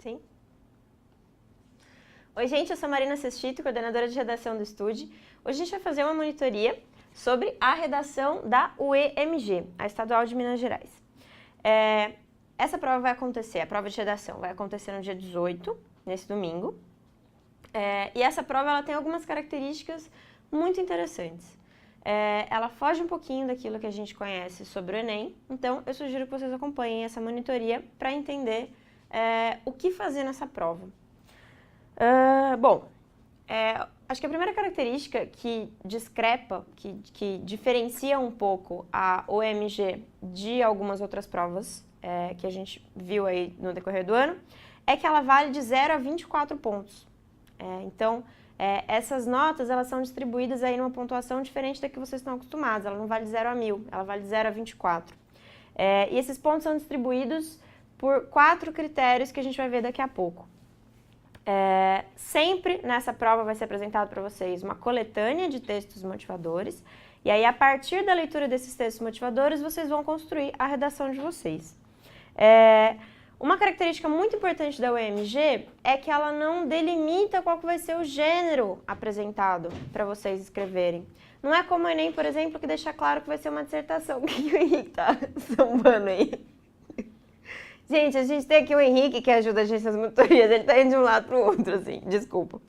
Sim. Oi, gente, eu sou Marina Sestito, coordenadora de redação do Estude. Hoje a gente vai fazer uma monitoria sobre a redação da UEMG, a Estadual de Minas Gerais. Essa prova vai acontecer, a prova de redação vai acontecer no dia 18, nesse domingo. E essa prova ela tem algumas características muito interessantes. Ela foge um pouquinho daquilo que a gente conhece sobre o Enem, então eu sugiro que vocês acompanhem essa monitoria para entender o que fazer nessa prova. Acho que a primeira característica que discrepa, que diferencia um pouco a UEMG de algumas outras provas que a gente viu aí no decorrer do ano, é que ela vale de 0 a 24 pontos. Essas notas elas são distribuídas aí numa pontuação diferente da que vocês estão acostumados. Ela não vale de 0 a 1000, ela vale de 0 a 24. E esses pontos são distribuídos por 4 critérios que a gente vai ver daqui a pouco. Sempre nessa prova vai ser apresentado para vocês uma coletânea de textos motivadores, e aí a partir da leitura desses textos motivadores vocês vão construir a redação de vocês. Uma característica muito importante da UEMG é que ela não delimita qual que vai ser o gênero apresentado para vocês escreverem. Não é como o Enem, por exemplo, que deixa claro que vai ser uma dissertação. O que o Henrique tá sambando aí? Gente, a gente tem aqui o Henrique que ajuda a gente nas monitorias, ele tá indo de um lado pro outro, assim, desculpa.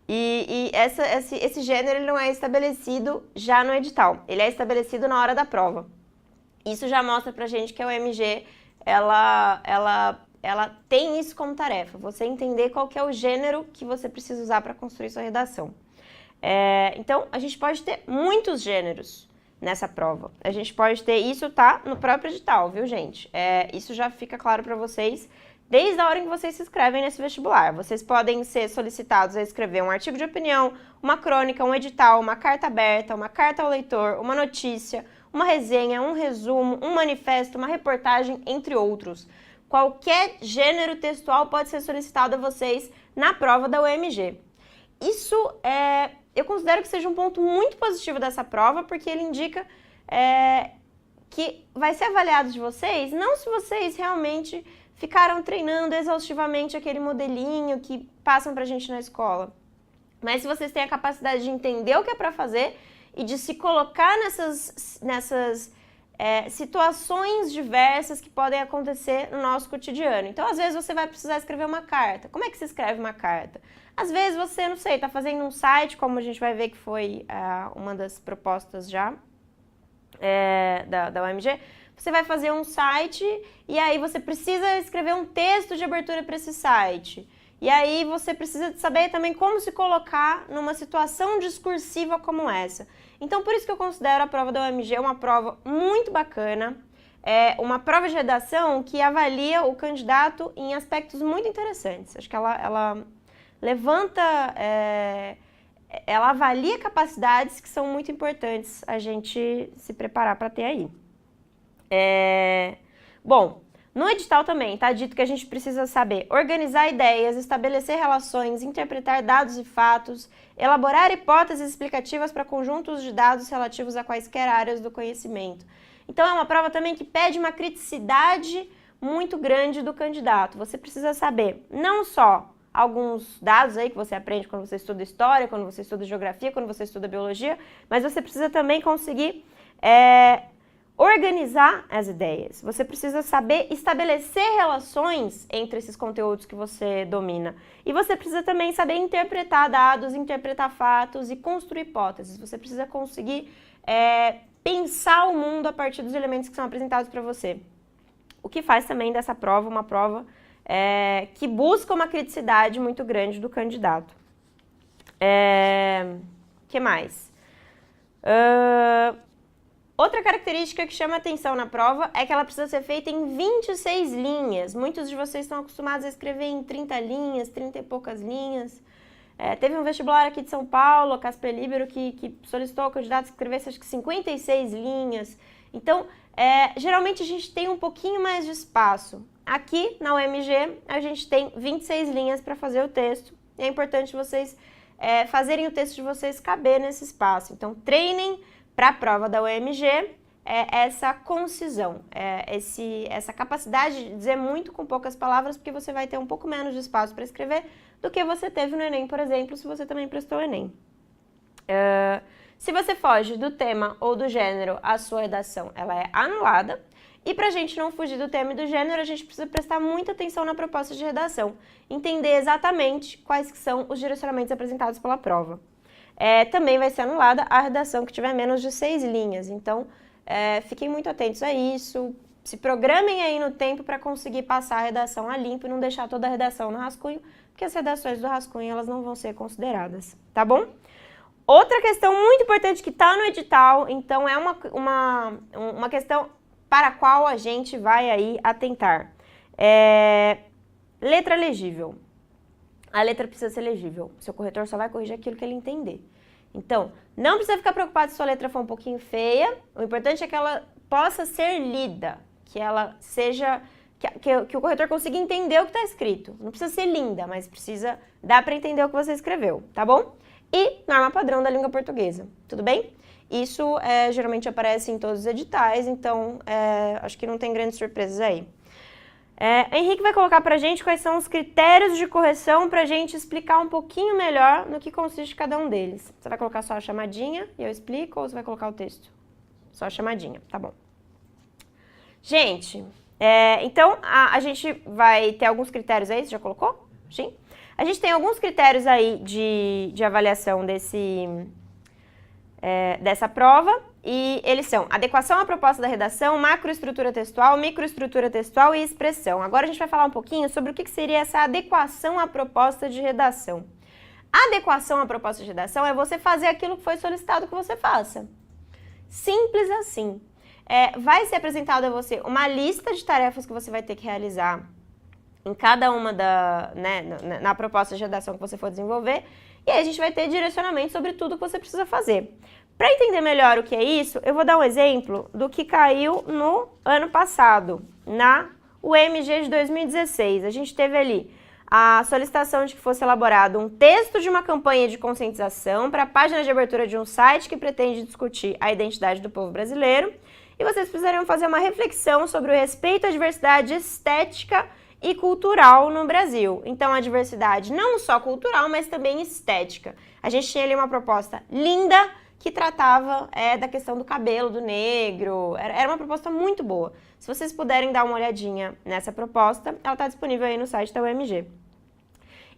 Esse gênero ele não é estabelecido já no edital, ele é estabelecido na hora da prova. Isso já mostra pra gente que a UEMG, ela tem isso como tarefa, você entender qual que é o gênero que você precisa usar para construir sua redação. Então, a gente pode ter muitos gêneros nessa prova. A gente pode ter, isso tá no próprio edital, viu, gente? Isso já fica claro para vocês desde a hora em que vocês se inscrevem nesse vestibular. Vocês podem ser solicitados a escrever um artigo de opinião, uma crônica, um edital, uma carta aberta, uma carta ao leitor, uma notícia, uma resenha, um resumo, um manifesto, uma reportagem, entre outros. Qualquer gênero textual pode ser solicitado a vocês na prova da UEMG. Isso eu considero que seja um ponto muito positivo dessa prova, porque ele indica que vai ser avaliado de vocês, não se vocês realmente ficaram treinando exaustivamente aquele modelinho que passam pra gente na escola, mas se vocês têm a capacidade de entender o que é para fazer e de se colocar nessas situações diversas que podem acontecer no nosso cotidiano. Então, às vezes, você vai precisar escrever uma carta. Como é que se escreve uma carta? Às vezes, você, não sei, está fazendo um site, como a gente vai ver que foi uma das propostas já da UEMG. Você vai fazer um site e aí você precisa escrever um texto de abertura para esse site. E aí você precisa saber também como se colocar numa situação discursiva como essa. Então, por isso que eu considero a prova da UEMG uma prova muito bacana, uma prova de redação que avalia o candidato em aspectos muito interessantes. Acho que ela levanta, ela avalia capacidades que são muito importantes a gente se preparar para ter aí. Bom, no edital também está dito que a gente precisa saber organizar ideias, estabelecer relações, interpretar dados e fatos, elaborar hipóteses explicativas para conjuntos de dados relativos a quaisquer áreas do conhecimento. Então, é uma prova também que pede uma criticidade muito grande do candidato. Você precisa saber não só alguns dados aí que você aprende quando você estuda história, quando você estuda geografia, quando você estuda biologia, mas você precisa também conseguir organizar as ideias. Você precisa saber estabelecer relações entre esses conteúdos que você domina. E você precisa também saber interpretar dados, interpretar fatos e construir hipóteses. Você precisa conseguir pensar o mundo a partir dos elementos que são apresentados para você. O que faz também dessa prova uma prova que busca uma criticidade muito grande do candidato. Que mais? Outra característica que chama atenção na prova é que ela precisa ser feita em 26 linhas. Muitos de vocês estão acostumados a escrever em 30 linhas, 30 e poucas linhas. Teve um vestibular aqui de São Paulo, a Casper Libero, que solicitou ao candidato que escrevesse acho que 56 linhas. Então, geralmente a gente tem um pouquinho mais de espaço. Aqui na UEMG a gente tem 26 linhas para fazer o texto. E é importante vocês fazerem o texto de vocês caber nesse espaço. Então, treinem para a prova da UEMG essa concisão, essa capacidade de dizer muito com poucas palavras, porque você vai ter um pouco menos de espaço para escrever do que você teve no Enem, por exemplo, se você também prestou o Enem. Se você foge do tema ou do gênero, a sua redação ela é anulada. E para a gente não fugir do tema e do gênero, a gente precisa prestar muita atenção na proposta de redação, entender exatamente quais que são os direcionamentos apresentados pela prova. Também vai ser anulada a redação que tiver menos de 6 linhas, então fiquem muito atentos a isso, se programem aí no tempo para conseguir passar a redação a limpo e não deixar toda a redação no rascunho, porque as redações do rascunho elas não vão ser consideradas, tá bom? Outra questão muito importante que está no edital, então é uma questão para a qual a gente vai aí atentar. Letra legível. A letra precisa ser legível. O seu corretor só vai corrigir aquilo que ele entender. Então, não precisa ficar preocupado se sua letra for um pouquinho feia. O importante é que ela possa ser lida, que ela seja... Que o corretor consiga entender o que está escrito. Não precisa ser linda, mas precisa dar para entender o que você escreveu, tá bom? E norma padrão da língua portuguesa, tudo bem? Isso geralmente aparece em todos os editais, então acho que não tem grandes surpresas aí. Henrique vai colocar pra gente quais são os critérios de correção pra gente explicar um pouquinho melhor no que consiste cada um deles. Você vai colocar só a chamadinha e eu explico, ou você vai colocar o texto? Só a chamadinha, tá bom. Gente, então a gente vai ter alguns critérios aí, você já colocou? Sim? A gente tem alguns critérios aí de avaliação dessa prova, e eles são adequação à proposta da redação, macroestrutura textual, microestrutura textual e expressão. Agora a gente vai falar um pouquinho sobre o que seria essa adequação à proposta de redação. A adequação à proposta de redação é você fazer aquilo que foi solicitado que você faça. Simples assim. Vai ser apresentada a você uma lista de tarefas que você vai ter que realizar em cada uma na proposta de redação que você for desenvolver, e aí a gente vai ter direcionamento sobre tudo que você precisa fazer. Para entender melhor o que é isso, eu vou dar um exemplo do que caiu no ano passado, na UEMG de 2016. A gente teve ali a solicitação de que fosse elaborado um texto de uma campanha de conscientização para a página de abertura de um site que pretende discutir a identidade do povo brasileiro, e vocês precisariam fazer uma reflexão sobre o respeito à diversidade estética e cultural no Brasil. Então, a diversidade não só cultural, mas também estética. A gente tinha ali uma proposta linda que tratava da questão do cabelo do negro. Era uma proposta muito boa. Se vocês puderem dar uma olhadinha nessa proposta, ela está disponível aí no site da UEMG.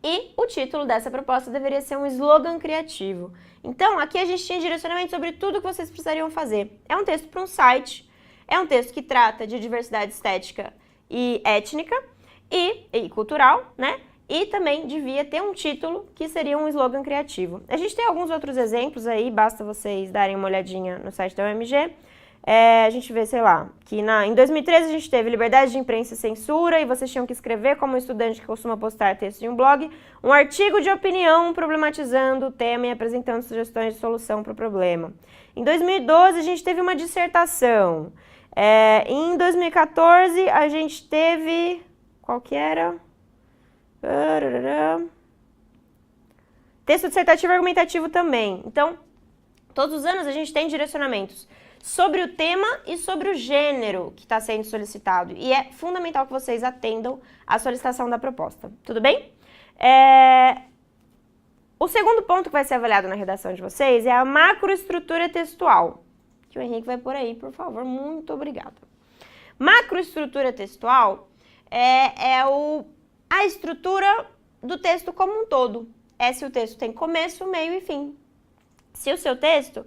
E o título dessa proposta deveria ser um slogan criativo. Então, aqui a gente tinha direcionamento sobre tudo que vocês precisariam fazer. É um texto para um site, é um texto que trata de diversidade estética e étnica, e cultural, né? E também devia ter um título que seria um slogan criativo. A gente tem alguns outros exemplos aí, basta vocês darem uma olhadinha no site da UEMG. A gente vê, sei lá, que em 2013 a gente teve liberdade de imprensa e censura, e vocês tinham que escrever, como estudante que costuma postar texto em um blog, um artigo de opinião problematizando o tema e apresentando sugestões de solução para o problema. Em 2012 a gente teve uma dissertação. Em 2014 a gente teve... Qual que era? Texto dissertativo e argumentativo também. Então, todos os anos a gente tem direcionamentos sobre o tema e sobre o gênero que está sendo solicitado. E é fundamental que vocês atendam à solicitação da proposta. Tudo bem? O segundo ponto que vai ser avaliado na redação de vocês é a macroestrutura textual. Que o Henrique vai por aí, por favor. Muito obrigada. Macroestrutura textual a estrutura do texto como um todo. Se o texto tem começo, meio e fim. Se o seu texto,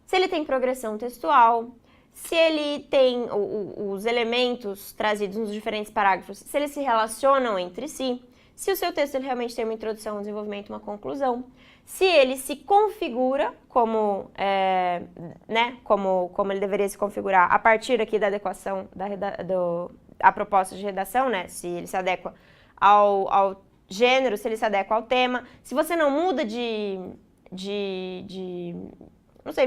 se ele tem progressão textual, se ele tem os elementos trazidos nos diferentes parágrafos, se eles se relacionam entre si, se o seu texto ele realmente tem uma introdução, um desenvolvimento, uma conclusão, se ele se configura como ele deveria se configurar a partir aqui da adequação a proposta de redação, né? Se ele se adequa ao gênero, se ele se adequa ao tema, se você não muda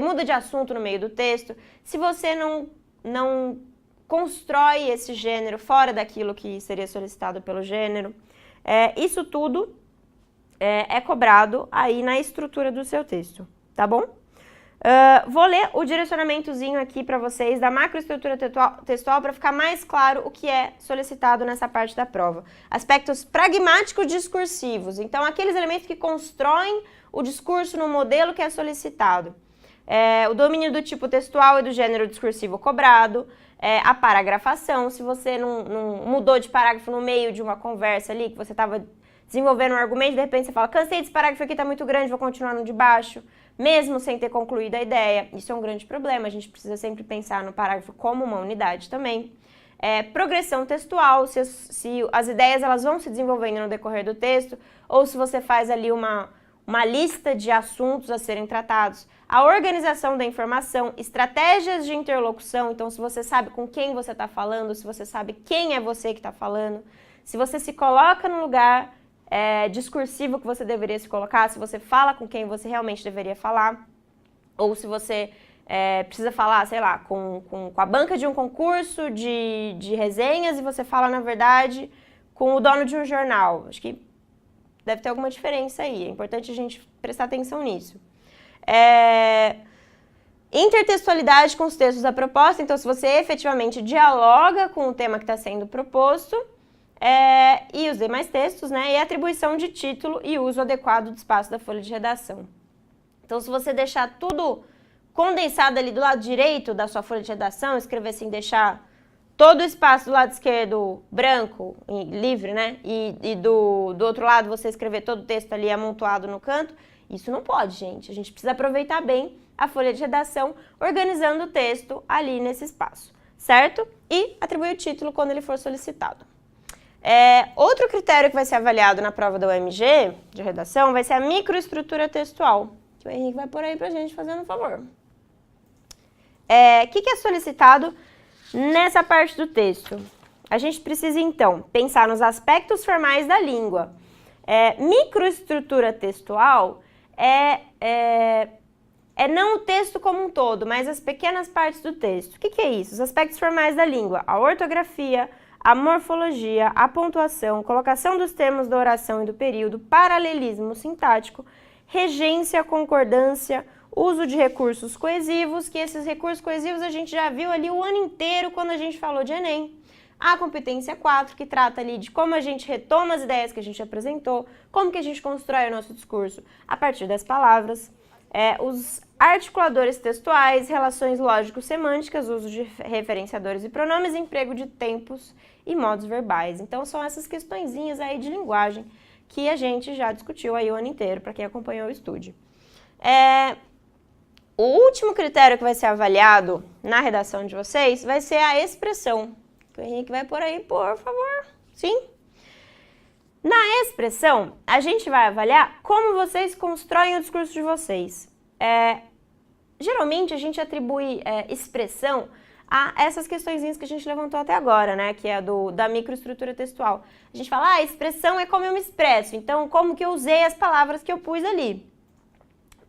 muda de assunto no meio do texto, se você não constrói esse gênero fora daquilo que seria solicitado pelo gênero, isso tudo é cobrado aí na estrutura do seu texto, tá bom? Vou ler o direcionamentozinho aqui para vocês da macroestrutura textual para ficar mais claro o que é solicitado nessa parte da prova. Aspectos pragmáticos discursivos, então aqueles elementos que constroem o discurso no modelo que é solicitado. O domínio do tipo textual e do gênero discursivo cobrado, a paragrafação, se você não mudou de parágrafo no meio de uma conversa ali, que você estava desenvolvendo um argumento, de repente você fala, cansei desse parágrafo aqui, está muito grande, vou continuar no de baixo, mesmo sem ter concluído a ideia. Isso é um grande problema, a gente precisa sempre pensar no parágrafo como uma unidade também. Progressão textual, se as ideias elas vão se desenvolvendo no decorrer do texto, ou se você faz ali uma lista de assuntos a serem tratados. A organização da informação, estratégias de interlocução, então se você sabe com quem você está falando, se você sabe quem é você que está falando, se você se coloca no lugar discursivo que você deveria se colocar, se você fala com quem você realmente deveria falar, ou se você precisa falar, sei lá, com a banca de um concurso de resenhas e você fala, na verdade, com o dono de um jornal. Acho que deve ter alguma diferença aí, é importante a gente prestar atenção nisso. Intertextualidade com os textos da proposta, então se você efetivamente dialoga com o tema que está sendo proposto, e os demais textos, né, e atribuição de título e uso adequado do espaço da folha de redação. Então, se você deixar tudo condensado ali do lado direito da sua folha de redação, escrever assim, deixar todo o espaço do lado esquerdo branco, livre, né, e do outro lado você escrever todo o texto ali amontoado no canto, isso não pode, gente. A gente precisa aproveitar bem a folha de redação, organizando o texto ali nesse espaço, certo? E atribuir o título quando ele for solicitado. Outro critério que vai ser avaliado na prova da UMG, de redação, vai ser a microestrutura textual, que o Henrique vai pôr aí pra gente, fazendo um favor. O que é solicitado nessa parte do texto? A gente precisa, então, pensar nos aspectos formais da língua. Microestrutura textual não o texto como um todo, mas as pequenas partes do texto. O que é isso? Os aspectos formais da língua, a ortografia, a morfologia, a pontuação, colocação dos termos da oração e do período, paralelismo sintático, regência, concordância, uso de recursos coesivos, que esses recursos coesivos a gente já viu ali o ano inteiro quando a gente falou de Enem. A competência 4, que trata ali de como a gente retoma as ideias que a gente apresentou, como que a gente constrói o nosso discurso a partir das palavras, os articuladores textuais, relações lógico-semânticas, uso de referenciadores e pronomes, emprego de tempos e modos verbais. Então, são essas questõezinhas aí de linguagem que a gente já discutiu aí o ano inteiro, para quem acompanhou o estude. O último critério que vai ser avaliado na redação de vocês vai ser a expressão. O Henrique vai por aí, por favor. Sim? Na expressão, a gente vai avaliar como vocês constroem o discurso de vocês. Geralmente, a gente atribui expressão a essas questõezinhas que a gente levantou até agora, né? Que é da microestrutura textual. A gente fala, a expressão é como eu me expresso, então como que eu usei as palavras que eu pus ali.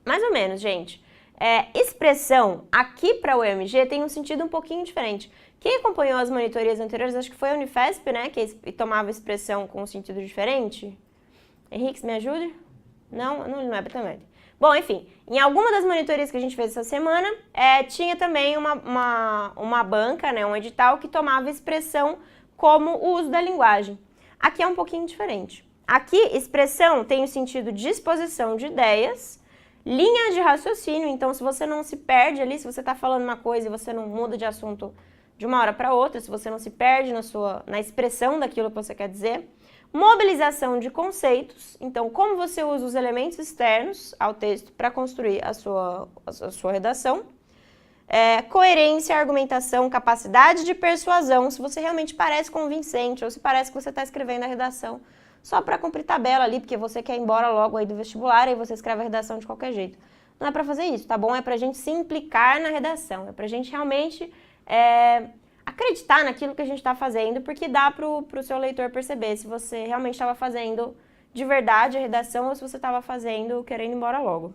Mais ou menos, gente. Expressão, aqui para o UMG, tem um sentido um pouquinho diferente. Quem acompanhou as monitorias anteriores, acho que foi a Unifesp, né, que tomava expressão com um sentido diferente. Henrique, me ajude? Não é Betamed. Bom, enfim, em alguma das monitorias que a gente fez essa semana, tinha também uma banca, né, um edital que tomava expressão como o uso da linguagem. Aqui é um pouquinho diferente. Aqui, expressão tem o sentido de exposição de ideias, linha de raciocínio, então se você não se perde ali, se você está falando uma coisa e você não muda de assunto de uma hora para outra, se você não se perde na expressão daquilo que você quer dizer. Mobilização de conceitos, então como você usa os elementos externos ao texto para construir a sua redação. Coerência, argumentação, capacidade de persuasão, se você realmente parece convincente ou se parece que você está escrevendo a redação só para cumprir tabela ali, porque você quer ir embora logo aí do vestibular e você escreve a redação de qualquer jeito. Não é para fazer isso, tá bom? É para a gente se implicar na redação, é para a gente realmente acreditar naquilo que a gente está fazendo, porque dá para o seu leitor perceber se você realmente estava fazendo de verdade a redação ou se você estava fazendo querendo ir embora logo.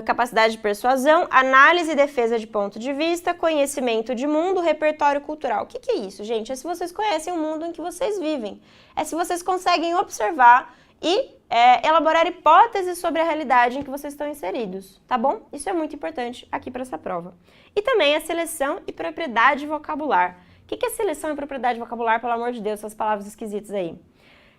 Capacidade de persuasão, análise e defesa de ponto de vista, conhecimento de mundo, repertório cultural. O que é isso, gente? É se vocês conhecem o mundo em que vocês vivem. É se vocês conseguem observar e elaborar hipóteses sobre a realidade em que vocês estão inseridos, tá bom? Isso é muito importante aqui para essa prova. E também a seleção e propriedade vocabular. O que é seleção e propriedade vocabular, pelo amor de Deus, essas palavras esquisitas aí?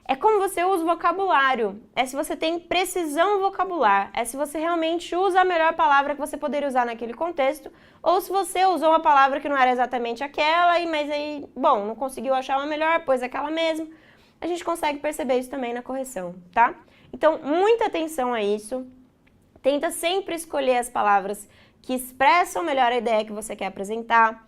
É como você usa o vocabulário, é se você tem precisão vocabular, é se você realmente usa a melhor palavra que você poderia usar naquele contexto, ou se você usou uma palavra que não era exatamente aquela, mas aí, bom, não conseguiu achar uma melhor, pôs aquela mesma. A gente consegue perceber isso também na correção, tá? Então, muita atenção a isso. Tenta sempre escolher as palavras que expressam melhor a ideia que você quer apresentar.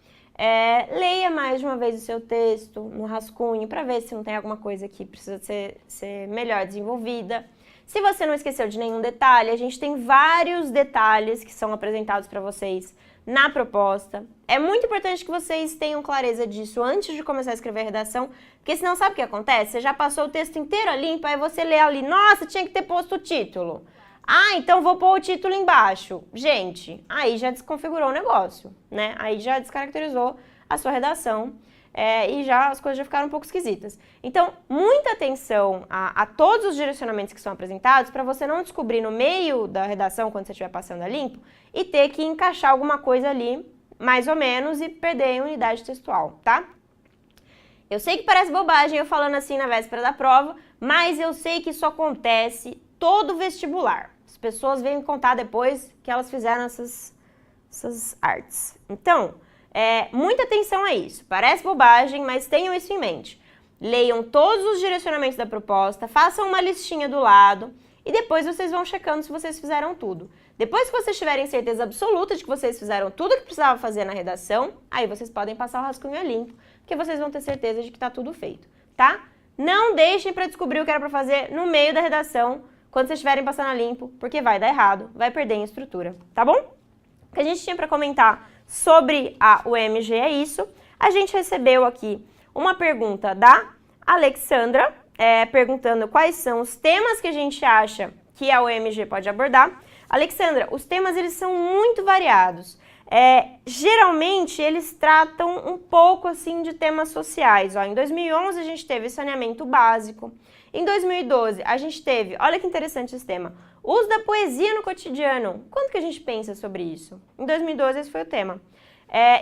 Leia mais de uma vez o seu texto no rascunho para ver se não tem alguma coisa que precisa ser melhor desenvolvida. Se você não esqueceu de nenhum detalhe, a gente tem vários detalhes que são apresentados para vocês na proposta. É muito importante que vocês tenham clareza disso antes de começar a escrever a redação, porque senão sabe o que acontece? Você já passou o texto inteiro a limpo, aí você lê ali, nossa, tinha que ter posto o título. Ah, então vou pôr o título embaixo. Gente, aí já desconfigurou o negócio, né? Aí já descaracterizou a sua redação e já as coisas já ficaram um pouco esquisitas. Então, muita atenção a todos os direcionamentos que são apresentados para você não descobrir no meio da redação, quando você estiver passando a limpo, e ter que encaixar alguma coisa ali, mais ou menos, e perder em unidade textual, tá? Eu sei que parece bobagem eu falando assim na véspera da prova, mas eu sei que isso acontece todo vestibular. As pessoas vêm me contar depois que elas fizeram essas artes. Então, muita atenção a isso. Parece bobagem, mas tenham isso em mente. Leiam todos os direcionamentos da proposta, façam uma listinha do lado e depois vocês vão checando se vocês fizeram tudo. Depois que vocês tiverem certeza absoluta de que vocês fizeram tudo que precisava fazer na redação, aí vocês podem passar o rascunho a limpo, porque vocês vão ter certeza de que está tudo feito, tá? Não deixem para descobrir o que era para fazer no meio da redação, quando vocês estiverem passando a limpo, porque vai dar errado, vai perder em estrutura, tá bom? O que a gente tinha para comentar sobre a UEMG é isso. A gente recebeu aqui uma pergunta da Alexandra, perguntando quais são os temas que a gente acha que a UEMG pode abordar. Alexandra, os temas eles são muito variados. Geralmente eles tratam um pouco assim de temas sociais. Ó, em 2011 a gente teve saneamento básico. Em 2012 a gente teve, olha que interessante esse tema, uso da poesia no cotidiano. Quando que a gente pensa sobre isso? Em 2012 esse foi o tema.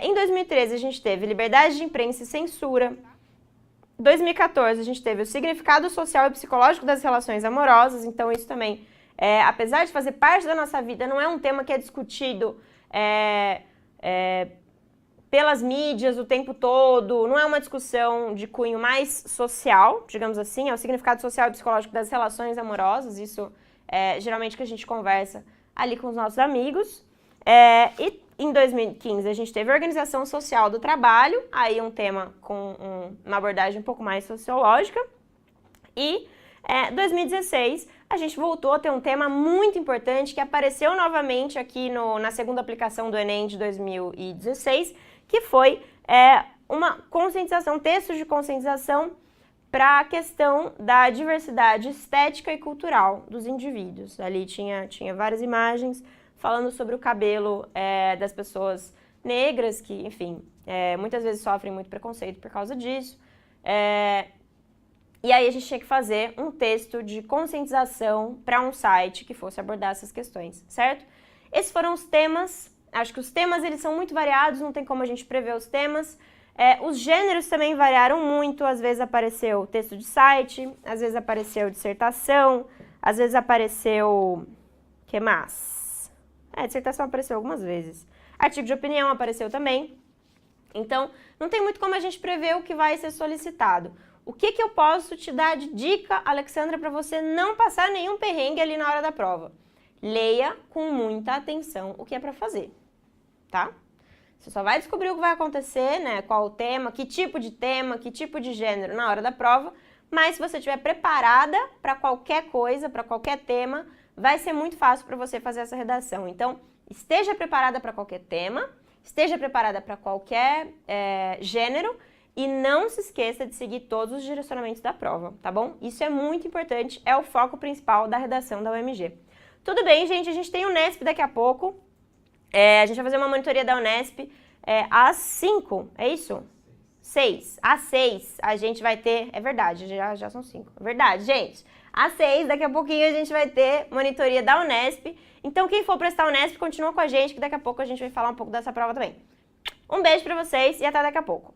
Em 2013 a gente teve liberdade de imprensa e censura. Em 2014 a gente teve o significado social e psicológico das relações amorosas. Então isso também, apesar de fazer parte da nossa vida, não é um tema que é discutido pelas mídias o tempo todo, não é uma discussão de cunho mais social, digamos assim, é o significado social e psicológico das relações amorosas, isso geralmente que a gente conversa ali com os nossos amigos. E em 2015 a gente teve a organização social do trabalho, aí um tema com uma abordagem um pouco mais sociológica. E 2016 a gente voltou a ter um tema muito importante que apareceu novamente aqui na segunda aplicação do Enem de 2016, que foi uma conscientização, textos de conscientização para a questão da diversidade estética e cultural dos indivíduos. Ali tinha várias imagens falando sobre o cabelo das pessoas negras, que, enfim, muitas vezes sofrem muito preconceito por causa disso. E aí a gente tinha que fazer um texto de conscientização para um site que fosse abordar essas questões, certo? Esses foram os temas. Acho que os temas eles são muito variados, não tem como a gente prever os temas. Os gêneros também variaram muito, às vezes apareceu texto de site, às vezes apareceu dissertação, às vezes apareceu... que mais? Dissertação apareceu algumas vezes. Artigo de opinião apareceu também. Então, não tem muito como a gente prever o que vai ser solicitado. O que eu posso te dar de dica, Alexandra, para você não passar nenhum perrengue ali na hora da prova? Leia com muita atenção o que é para fazer, tá? Você só vai descobrir o que vai acontecer, né? Qual o tema, que tipo de gênero na hora da prova, mas se você estiver preparada para qualquer coisa, para qualquer tema, vai ser muito fácil para você fazer essa redação. Então, esteja preparada para qualquer tema, esteja preparada para qualquer gênero e não se esqueça de seguir todos os direcionamentos da prova, tá bom? Isso é muito importante, é o foco principal da redação da UEMG. Tudo bem, gente, a gente tem o Unesp daqui a pouco. A gente vai fazer uma monitoria da Unesp às 5, é isso? 6. Às 6, a gente vai ter... É verdade, já são 5. É verdade, gente. Às 6, daqui a pouquinho, a gente vai ter monitoria da Unesp. Então, quem for prestar Unesp, continua com a gente, que daqui a pouco a gente vai falar um pouco dessa prova também. Um beijo pra vocês e até daqui a pouco.